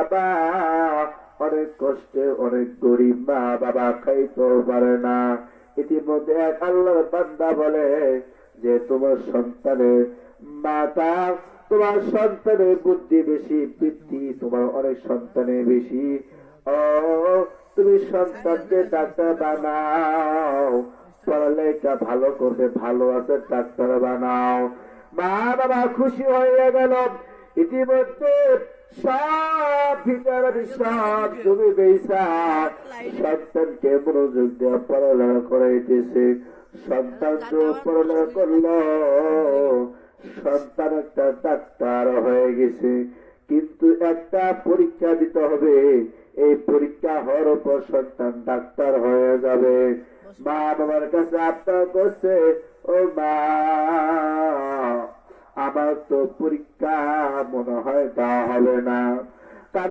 বাবা অনেক কষ্টে, অনেক গরিব মা বাবা খাইতেও পারে না। ইতিমধ্যে এক আল্লাহর বান্দা বলে যে তোমার সন্তানের মাতা, তোমার সন্তানের বুদ্ধি বেশি, বৃদ্ধি তোমার অনেক সন্তানের বেশি, ও তুমি সন্তানকে ডাক্তার বানাও, পড়ালেখা ভালো করবে, ভালো আছে ডাক্তার বানাও। মা বাবা খুশি হয়ে গেল। ইতিমধ্যে সব ভিতরে সব জমি বেসা সন্তানকে মনোযোগ দেওয়া পড়ালেখা করাইতেছে। সন্তান তো পড়ালেখা করলো, সন্তান একটা ডাক্তার হয়ে গেছে। কিন্তু একটা পরীক্ষা দিতে হবে, এই পরীক্ষা হওয়ার পর সন্তান ডাক্তার হয়ে যাবে। মা বাবার কাছে আবদার করছে, ও মা আমার তো পরীক্ষা মনে হয় দেওয়া হবে না।